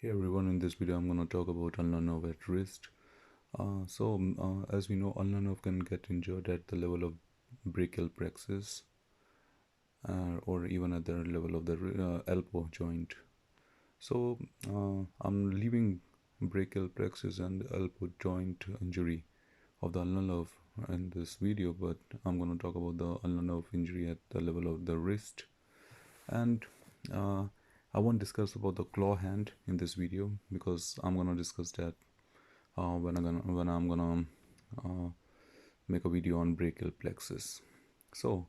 Hey everyone, in this video I'm going to talk about ulnar nerve at wrist. As we know, ulnar nerve can get injured at the level of brachial plexus or even at the level of the elbow joint. I'm leaving brachial plexus and elbow joint injury of the ulnar nerve in this video, but I'm going to talk about the ulnar nerve injury at the level of the wrist. And I won't discuss about the claw hand in this video because I'm gonna discuss that when I'm gonna make a video on brachial plexus. So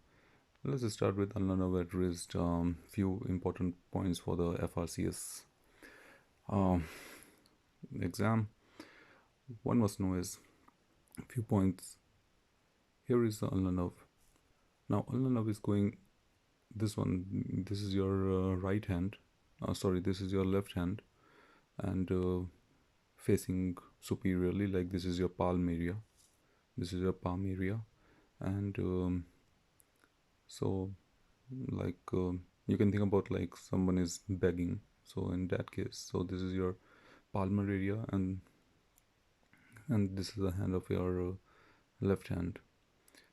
let's start with ulnar nerve at wrist. Few important points for the FRCS exam. One must know is few points. Here is the ulnar nerve. Now ulnar nerve is going this one. This is your right hand. Sorry, this is your left hand, and facing superiorly, like this is your palm area. This is your palm area, and you can think about like someone is begging. So in that case, so this is your palmar area, and this is the hand of your left hand.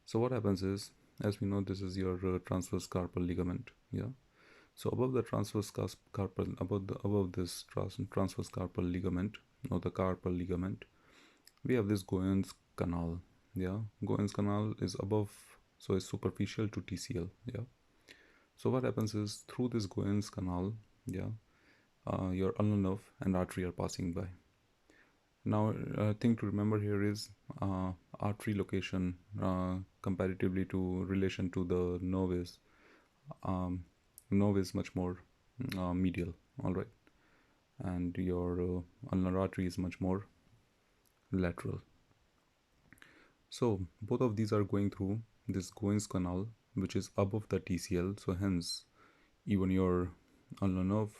So what happens is, as we know, this is your transverse carpal ligament. Yeah. So above the transverse carpal, above this transverse carpal ligament or the carpal ligament, we have this Goyen's canal. Yeah, Goyen's canal is above, so it's superficial to TCL. Yeah. So what happens is through this Goyen's canal, yeah, your ulnar nerve and artery are passing by. Now, thing to remember here is artery location comparatively to relation to the nerve is much more medial. All right, and your ulnar artery is much more lateral. So both of these are going through this Goyen's canal, which is above the TCL. So hence, even your ulnar nerve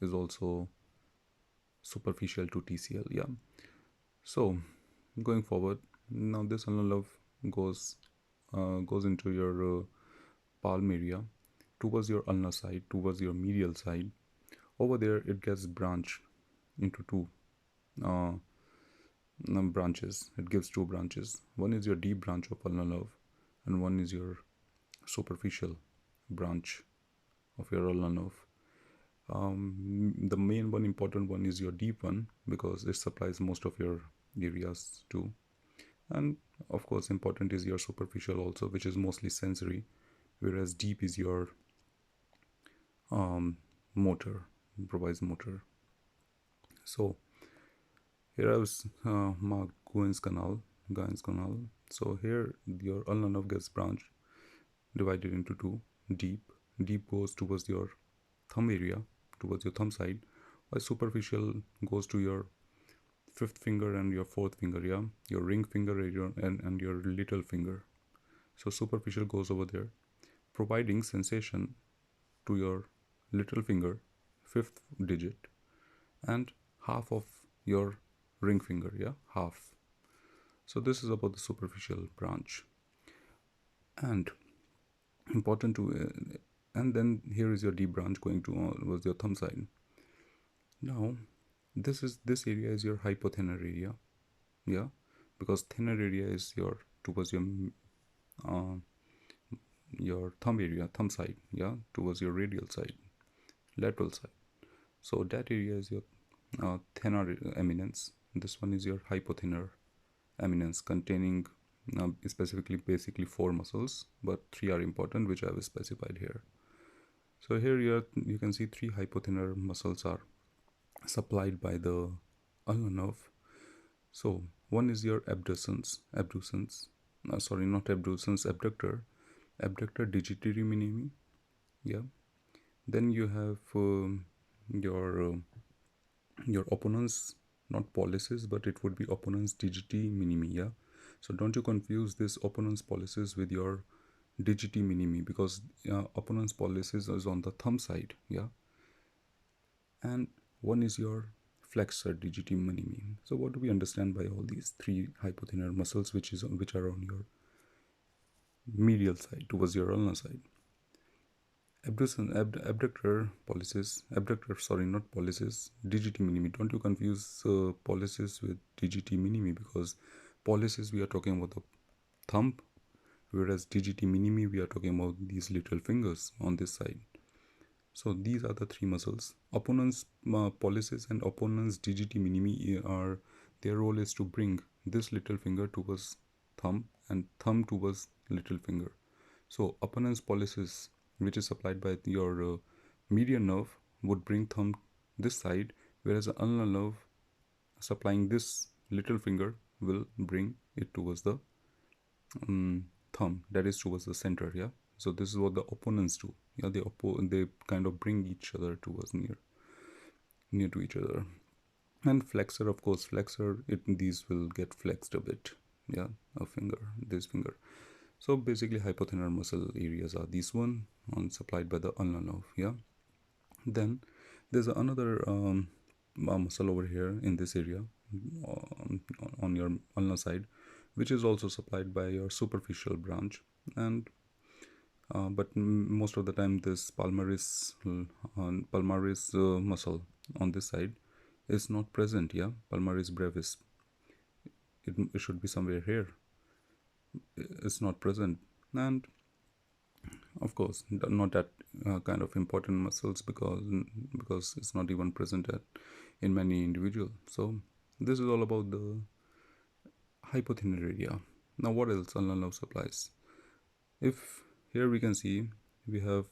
is also superficial to TCL. Yeah. So going forward, now this ulnar nerve goes into your palm area towards your ulnar side, towards your medial side. Over there, it gets branched into two uh, branches. It gives two branches. One is your deep branch of ulnar nerve, and one is your superficial branch of your ulnar nerve. The main one, important one, is your deep one because it supplies most of your areas too. And of course, important is your superficial also, which is mostly sensory, whereas deep is your motor, provides motor. So here I was marked Goyen's canal. So here your ulnar nerve gets branched, divided into two. Deep goes towards your thumb area, towards your thumb side, while superficial goes to your fifth finger and your fourth finger, yeah, your ring finger and your little finger. So superficial goes over there, providing sensation to your little finger, fifth digit, and half of your ring finger, yeah, half. So this is about the superficial branch. And important to and then here is your deep branch going towards your thumb side. Now this area is your hypothenar area, yeah, because thinner area is your towards your thumb area, thumb side, yeah, towards your radial side, lateral side. So that area is your thenar eminence. This one is your hypothenar eminence, containing specifically basically four muscles, but three are important, which I have specified here. So here you can see three hypothenar muscles are supplied by the ulnar nerve. So one is your abducens, sorry, not abducens, abductor digitory minimi, yeah. Then you have your opponents, not policis, but it would be opponents digiti minimi, yeah. So don't you confuse this opponents policis with your digiti minimi, because opponents policis is on the thumb side, yeah, and one is your flexor digiti minimi. So what do we understand by all these three hypothenar muscles which are on your medial side towards your ulnar side? Abductor, policis, abductor, sorry, not policis, digiti minimi. Don't you confuse policis with digiti minimi, because policis we are talking about the thumb, whereas digiti minimi we are talking about these little fingers on this side. So these are the three muscles. Opponent's policis and opponent's digiti minimi are, their role is to bring this little finger towards thumb and thumb towards little finger. So opponent's policis, which is supplied by your median nerve, would bring thumb this side, whereas the ulnar nerve supplying this little finger will bring it towards the thumb, that is towards the center. Yeah, so this is what the opponents do. Yeah, they kind of bring each other towards near to each other. And flexor, of course, flexor, these will get flexed a bit. Yeah, a finger, this finger. So basically hypothenar muscle areas are these one supplied by the ulnar nerve. Yeah, then there's another muscle over here in this area on your ulnar side, which is also supplied by your superficial branch. And but most of the time this palmaris muscle on this side is not present. Yeah, palmaris brevis, it should be somewhere here, it's not present. And of course not that kind of important muscles, because it's not even present in many individuals. So this is all about the hypothenar area. Now what else ulnar nerve supplies? If here we can see we have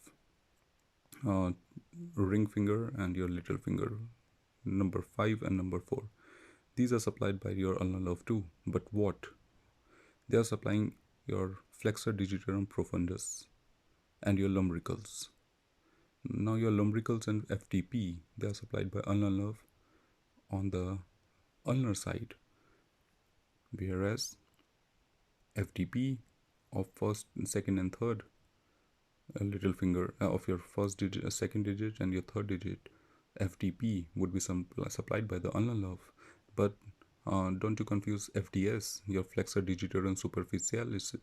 ring finger and your little finger, number 5 and number 4. These are supplied by your ulnar nerve too, but what? They are supplying your flexor digitorum profundus and your lumbricals. Now your lumbricals and FTP, they are supplied by ulnar nerve on the ulnar side, whereas FTP of first, second and third little finger of your first digit, second digit and your third digit, FTP would be supplied by the ulnar nerve. But don't you confuse FDS, your flexor digitorum superficialis.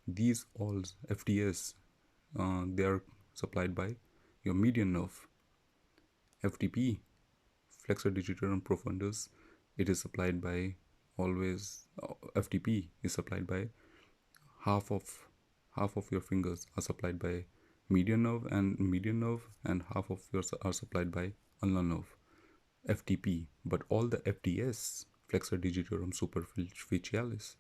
These all FDS, they are supplied by your median nerve. FTP, flexor digitorum profundus, it is supplied by always FTP is supplied by half of your fingers are supplied by median nerve, and half of yours are supplied by ulnar nerve, FTP. But all the FDS, flexor digitorum superficialis,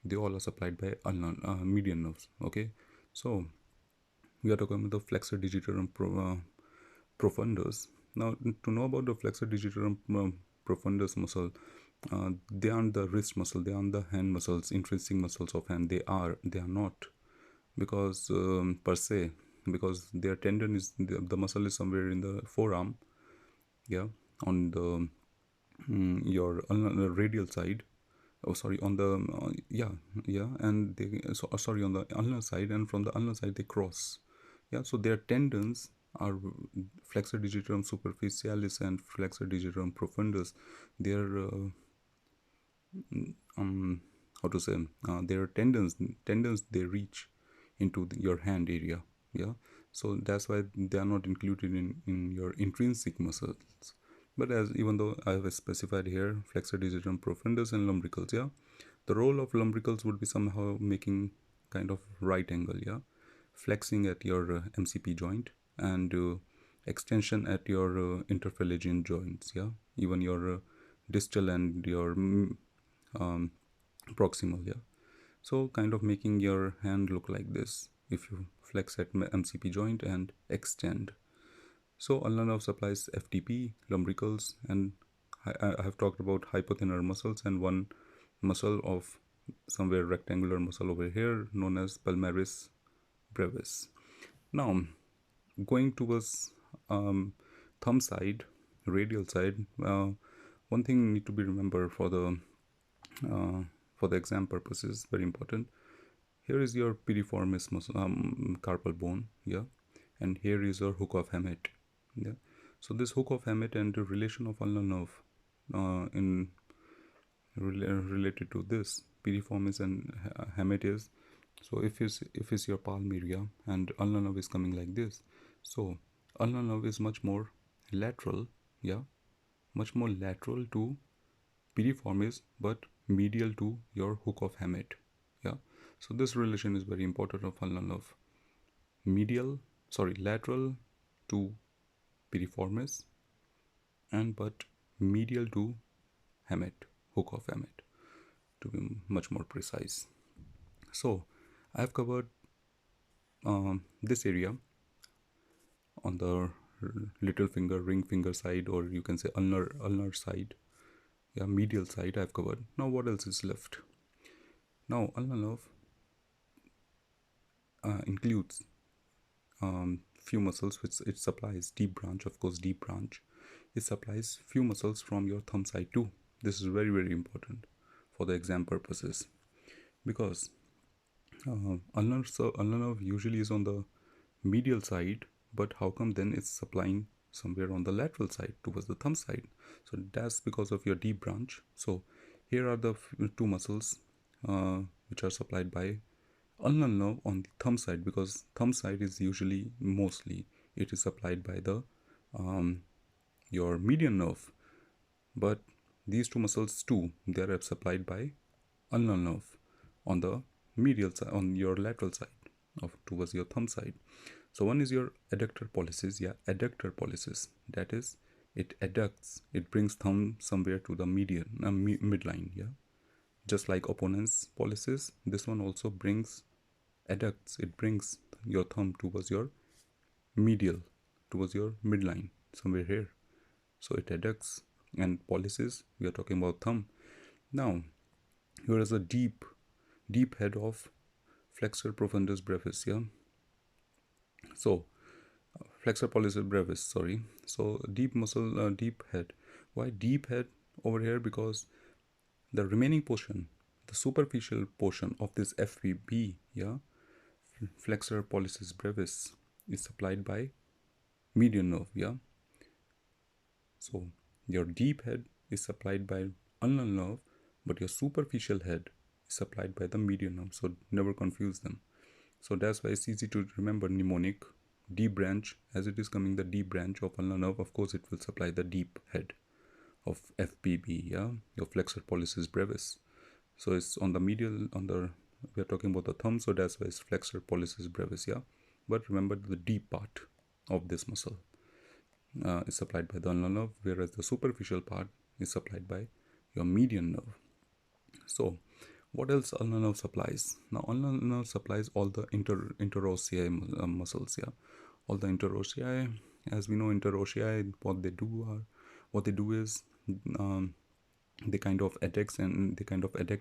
they all are supplied by ulnar median nerves. Okay, so we are talking about the flexor digitorum profundus. Now, to know about the flexor digitorum profundus muscle, they aren't the wrist muscle, they aren't the hand muscles, intrinsic muscles of hand. They are not, because per se, because their tendon is the muscle is somewhere in the forearm. Yeah, on the your radial side. Oh, sorry, on the and they sorry, on the ulnar side, and from the ulnar side they cross. Yeah, so their tendons are flexor digitorum superficialis and flexor digitorum profundus. Their how to say, their tendons they reach into your hand area. Yeah, so that's why they are not included in your intrinsic muscles. But as even though I have specified here flexor digitorum profundus and lumbricals, yeah, the role of lumbricals would be somehow making kind of right angle, yeah, flexing at your MCP joint, and extension at your interphalangeal joints, yeah, even your distal and your proximal, yeah. So kind of making your hand look like this if you flex at MCP joint and extend. So ulnar nerve supplies FTP, lumbricals, and I have talked about hypothenar muscles, and one muscle of somewhere rectangular muscle over here known as palmaris brevis. Now going towards thumb side, radial side, one thing need to be remembered for the exam purposes, very important. Here is your piriformis muscle, carpal bone, yeah, and here is your hook of Hammett, yeah. So this hook of Hammett and the relation of ulnar nerve in related to this piriformis and Hammett is, so if it's your palm area and ulnar nerve is coming like this, So ulnar nerve is much more lateral, yeah, much more lateral to piriformis, but medial to your hook of hamate. Yeah, so this relation is very important of ulnar nerve. Lateral to piriformis, and but medial to hamate, hook of hamate, to be much more precise. So I have covered this area on the little finger, ring finger side, or you can say ulnar side. Yeah, medial side I've covered. Now what else is left? Now ulnar nerve includes few muscles which it supplies. Deep branch, of course, deep branch. It supplies few muscles from your thumb side too. This is very, very important for the exam purposes, because ulnar nerve usually is on the medial side, but how come then it's supplying somewhere on the lateral side towards the thumb side? So that's because of your deep branch. So here are the two muscles which are supplied by ulnar nerve on the thumb side, because thumb side is usually, mostly, it is supplied by the your median nerve, but these two muscles too, they are supplied by ulnar nerve on the medial side, on your lateral side of towards your thumb side. So one is your adductor policis. Yeah, adductor policis, that is, it adducts, it brings thumb somewhere to the median midline. Yeah, just like opponent's policis, this one also brings, adducts, it brings your thumb towards your medial, towards your midline, somewhere here. So it adducts, and policis, we are talking about thumb. Now here is a deep head of flexor profundus brevis. Yeah, so flexor pollicis brevis, sorry. So deep muscle, deep head. Why deep head over here? Because the remaining portion, the superficial portion of this FPB, yeah, flexor pollicis brevis, is supplied by median nerve. Yeah, so your deep head is supplied by ulnar nerve, but your superficial head is supplied by the median nerve. So never confuse them. So that's why it's easy to remember mnemonic. Deep branch, as it is coming the deep branch of ulnar nerve, of course it will supply the deep head of FPB, yeah, your flexor pollicis brevis. So it's on the medial, on the, we are talking about the thumb, so that's why it's flexor pollicis brevis, yeah. But remember, the deep part of this muscle is supplied by the ulnar nerve, whereas the superficial part is supplied by your median nerve. So what else ulnar nerve supplies? Now ulnar nerve supplies all the interossei muscles. Yeah, all the interossei. As we know, interossei, what they do is, they kind of adduct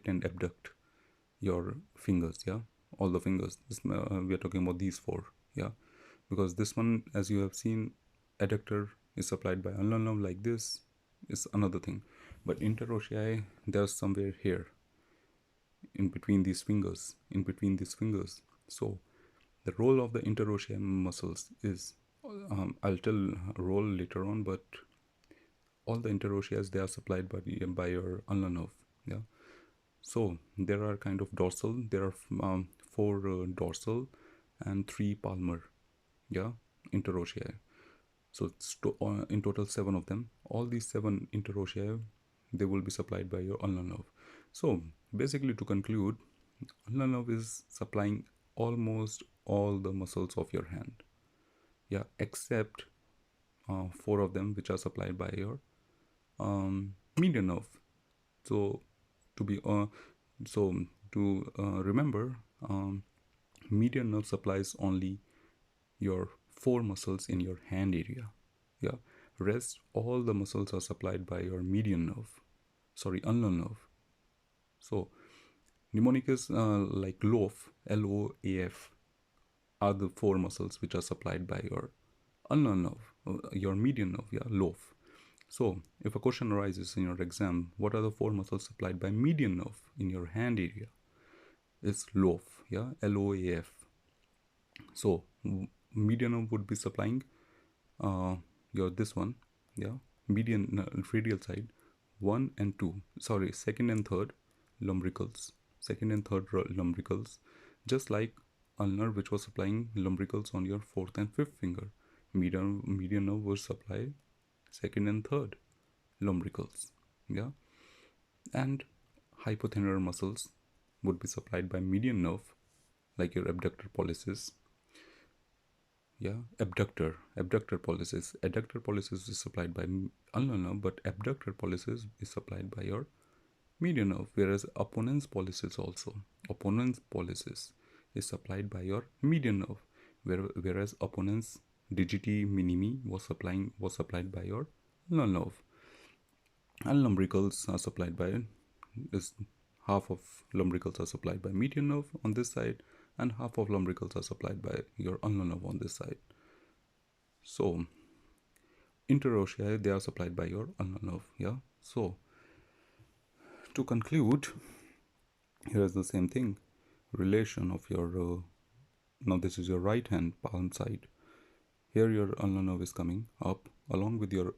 and abduct your fingers. Yeah, all the fingers. We are talking about these four. Yeah, because this one, as you have seen, adductor is supplied by ulnar nerve, like this is another thing, but interossei, there's somewhere here in between these fingers. So the role of the interossei muscles is, I'll tell role later on, but all the interossei, they are supplied by your ulnar nerve. Yeah, so there are kind of dorsal, there are four dorsal and three palmar, yeah, interossei. So it's in total 7 of them. All these 7 interossei, they will be supplied by your ulnar nerve. So basically, to conclude, ulnar nerve is supplying almost all the muscles of your hand, yeah, except 4 of them which are supplied by your median nerve. So to be remember, median nerve supplies only your 4 muscles in your hand area. Yeah, rest all the muscles are supplied by your median nerve, sorry, ulnar nerve. So mnemonic is like LOAF, LOAF, are the 4 muscles which are supplied by your ulnar nerve, your median nerve. Yeah, LOAF. So if a question arises in your exam, what are the 4 muscles supplied by median nerve in your hand area? It's LOAF. Yeah, LOAF. So median nerve would be supplying your this one, yeah, median radial side 1 and 2, sorry, second and third lumbricals, just like ulnar, which was supplying lumbricals on your 4th and 5th finger. Median nerve would supply second and third lumbricals. Yeah, and hypothenar muscles would be supplied by median nerve, like your abductor policis. Yeah, abductor policis. Adductor policis is supplied by ulnar nerve, but abductor policis is supplied by your median nerve, whereas opponent's policis is supplied by your median nerve, whereas opponent's digiti minimi was supplied by your ulnar nerve. And lumbricals are supplied by this. Half of lumbricals are supplied by median nerve on this side, and half of lumbricals are supplied by your ulnar nerve on this side. So interossei, they are supplied by your ulnar nerve. Yeah. So to conclude, here is the same thing. Relation of your now this is your right hand palm side. Here your ulnar nerve is coming up along with your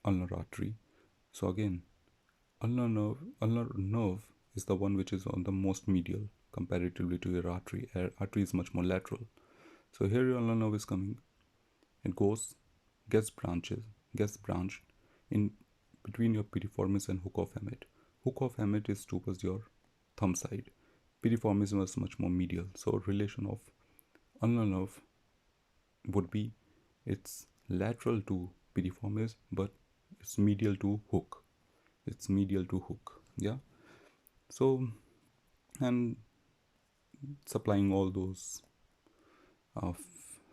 ulnar artery. So again, ulnar nerve is the one which is on the most medial comparatively to your artery. Artery is much more lateral. So here your ulnar nerve is coming. It gets branched in between your piriformis and hook of hamate. Hook of hamate is towards your thumb side. Piriformis was much more medial. So relation of ulnar nerve would be it's lateral to piriformis, but it's medial to hook. Yeah. So, and supplying all those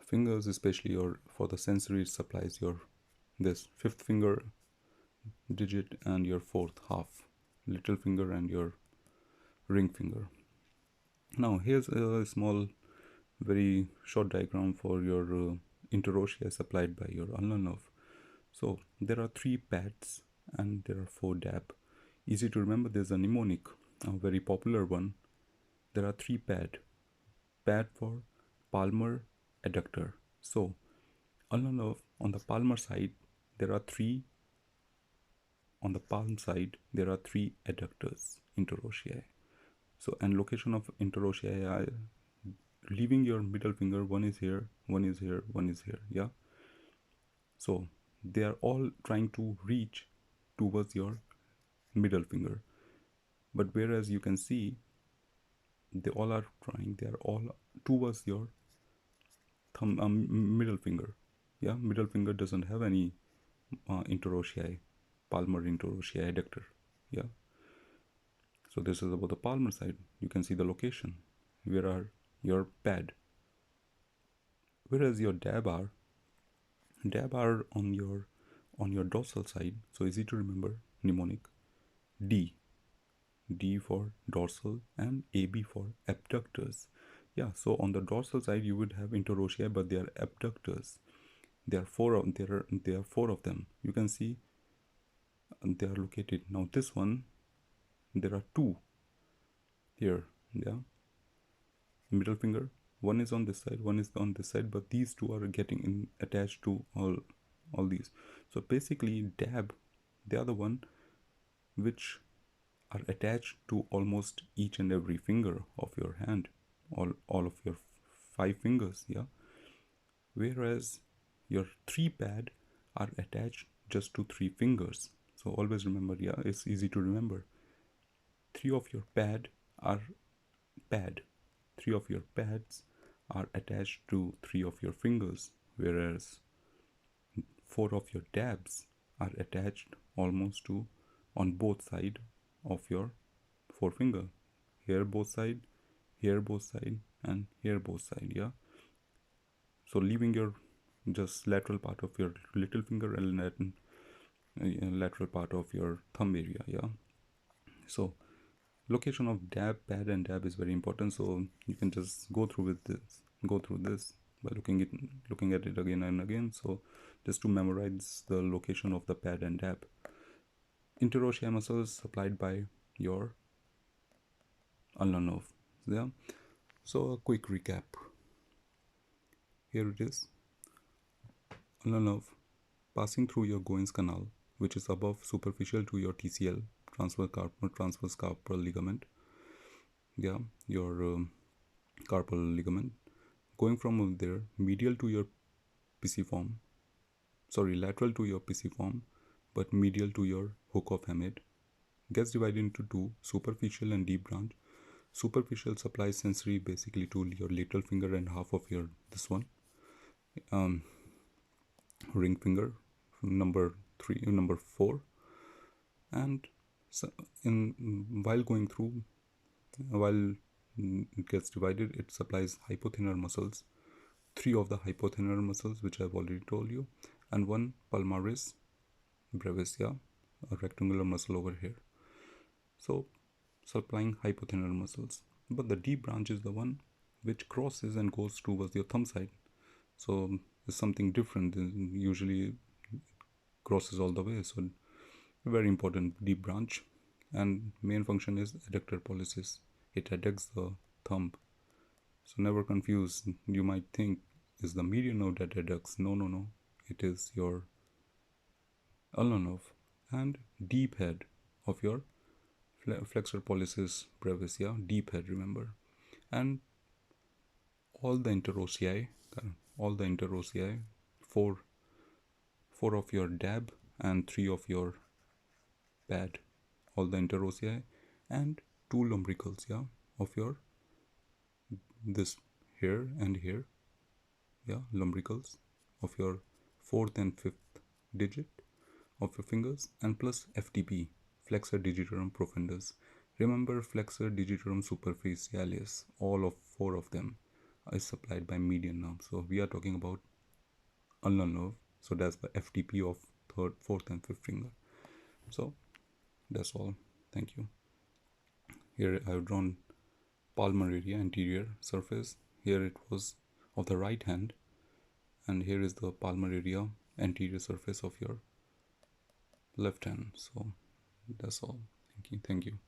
fingers, especially for the sensory, it supplies your this fifth finger digit and your fourth half, little finger and your ring finger. Now here's a small, very short diagram for your interossei supplied by your ulnar nerve. So there are 3 pads and there are 4 dab. Easy to remember. There's a mnemonic, a very popular one. There are 3 pad for palmar adductor. So ulnar nerve on the palmar side, there are 3. On the palm side, there are 3 adductors, interossei. So, and location of interossei are leaving your middle finger, one is here, one is here, one is here. Yeah. So they are all trying to reach towards your middle finger, but whereas you can see they are all towards your middle finger. Yeah, middle finger doesn't have any interossei, palmar interossei adductor. Yeah. So this is about the palmar side. You can see the location. Where are your pad? Whereas your dab are on your dorsal side. So easy to remember. Mnemonic D for dorsal and AB for abductors. Yeah, so on the dorsal side you would have interossei, but they are abductors. There are four of them. You can see they are located. Now this one, there are 2 here. Yeah, middle finger. One is on this side, one is on this side, but these 2 are getting attached to all these. So basically, dab, they are the one which are attached to almost each and every finger of your hand, all of your 5 fingers. Yeah, whereas your 3 pad are attached just to 3 fingers. So always remember, yeah, it's easy to remember. 3 of your pad are pad 3 of your pads are attached to 3 of your fingers, whereas 4 of your dabs are attached almost to on both side of your forefinger. Here both side, here both side, and here both side. Yeah. So leaving your just lateral part of your little finger and lateral part of your thumb area. Yeah. So location of dab, pad, and dab is very important. So you can just go through this by looking at it again and again. So just to memorize the location of the pad and dab. Interossei muscles supplied by your ulnar nerve. Yeah. So a quick recap. Here it is. Ulnar nerve passing through your Goen's canal, which is above superficial to your TCL, transverse carpal ligament. Yeah, your carpal ligament. Going from there, medial to your pisiform, lateral to your pisiform, but medial to your hook of hamate. Gets divided into two, superficial and deep branch. Superficial supplies sensory basically to your little finger and half of your this one ring finger, number 3, number 4. And so while going through, while it gets divided, it supplies hypothenar muscles, 3 of the hypothenar muscles which I've already told you, and one palmaris brevis, yeah, a rectangular muscle over here. So supplying hypothenar muscles. But the deep branch is the one which crosses and goes towards your thumb side. So it's something different. Usually crosses all the way. So very important deep branch. And main function is adductor policis. It adducts the thumb. So never confuse. You might think is the median nerve that adducts. No. It is your ulnar nerve and deep head of your flexor pollicis brevis, yeah, deep head, remember. And all the interossei, four of your dab and 3 of your pad, all the interossei, and 2 lumbricals, yeah, of your this here and here, yeah, lumbricals of your 4th and 5th digit of your fingers, and plus FTP, flexor digitorum profundus. Remember, flexor digitorum superficialis, all of 4 of them is supplied by median nerve. So we are talking about ulnar nerve. So that's the FTP of 3rd, 4th and 5th finger. So that's all. Thank you. Here I have drawn palmar area, anterior surface. Here it was of the right hand, and here is the palmar area, anterior surface of your left hand. So that's all. Thank you.